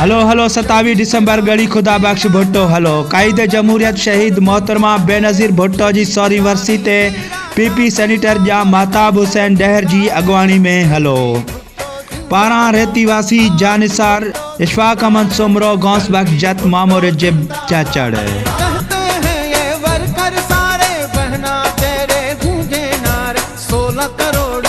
Hello hello 27 दिसंबर गड़ी खुदा बख्श Bhutto hello कायद जमहूरियत शहीद मोहतरमा बेनज़ीर भुट्टो जी 100 वर्सी ते पीपी सेनेटर जा महताब हुसैन डहर जी अगवानी में हलो पारा रेतीवासी जानिसार इशफाक अहमद सुमरो गौस बख्श जत मामूर जिब चाचड़। सारे बहना तेरे गूंगे नार 16 करोड़